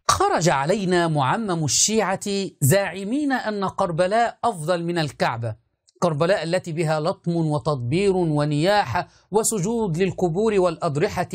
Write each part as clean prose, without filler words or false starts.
خرج علينا معمم الشيعة زاعمين أن كربلاء أفضل من الكعبة، كربلاء التي بها لطم وتطبير ونياحة وسجود للقبور والأضرحة.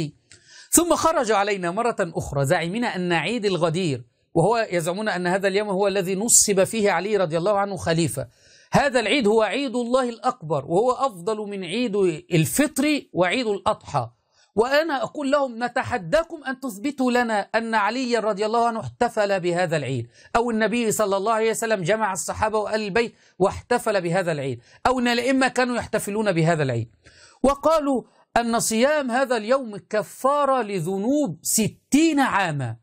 ثم خرج علينا مرة أخرى زاعمين أن عيد الغدير، وهو يزعمون أن هذا اليوم هو الذي نصب فيه علي رضي الله عنه خليفة، هذا العيد هو عيد الله الأكبر وهو أفضل من عيد الفطر وعيد الأضحى. وأنا أقول لهم نتحداكم أن تثبتوا لنا أن علي رضي الله عنه احتفل بهذا العيد، أو النبي صلى الله عليه وسلم جمع الصحابة وآل البيت واحتفل بهذا العيد، أو أن الأئمة كانوا يحتفلون بهذا العيد. وقالوا أن صيام هذا اليوم كفارة لذنوب 60 عاما،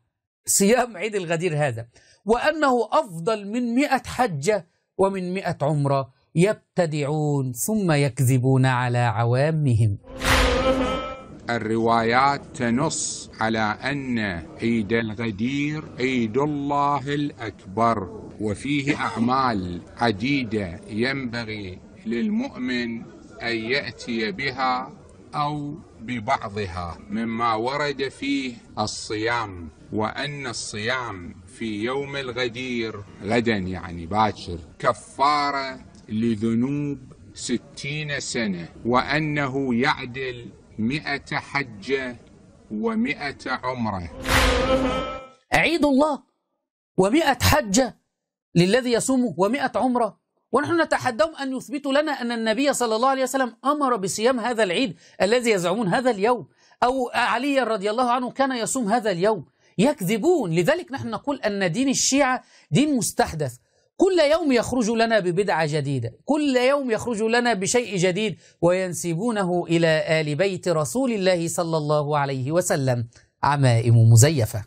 صيام عيد الغدير هذا، وأنه أفضل من 100 حجة ومن 100 عمرة. يبتدعون ثم يكذبون على عوامهم. الروايات تنص على أن عيد الغدير عيد الله الأكبر، وفيه أعمال عديدة ينبغي للمؤمن أن يأتي بها أو ببعضها، مما ورد فيه الصيام، وأن الصيام في يوم الغدير غدا يعني باكر كفارة لذنوب 60 سنة، وأنه يعدل 100 حجة و100 عمرة. عيد الله و100 حجة للذي يصومه و100 عمرة، ونحن نتحداهم أن يثبتوا لنا أن النبي صلى الله عليه وسلم أمر بصيام هذا العيد الذي يزعمون هذا اليوم، أو علي رضي الله عنه كان يصوم هذا اليوم. يكذبون. لذلك نحن نقول أن دين الشيعة دين مستحدث، كل يوم يخرج لنا ببدعة جديدة، كل يوم يخرج لنا بشيء جديد وينسبونه إلى آل بيت رسول الله صلى الله عليه وسلم، عمائم مزيفة.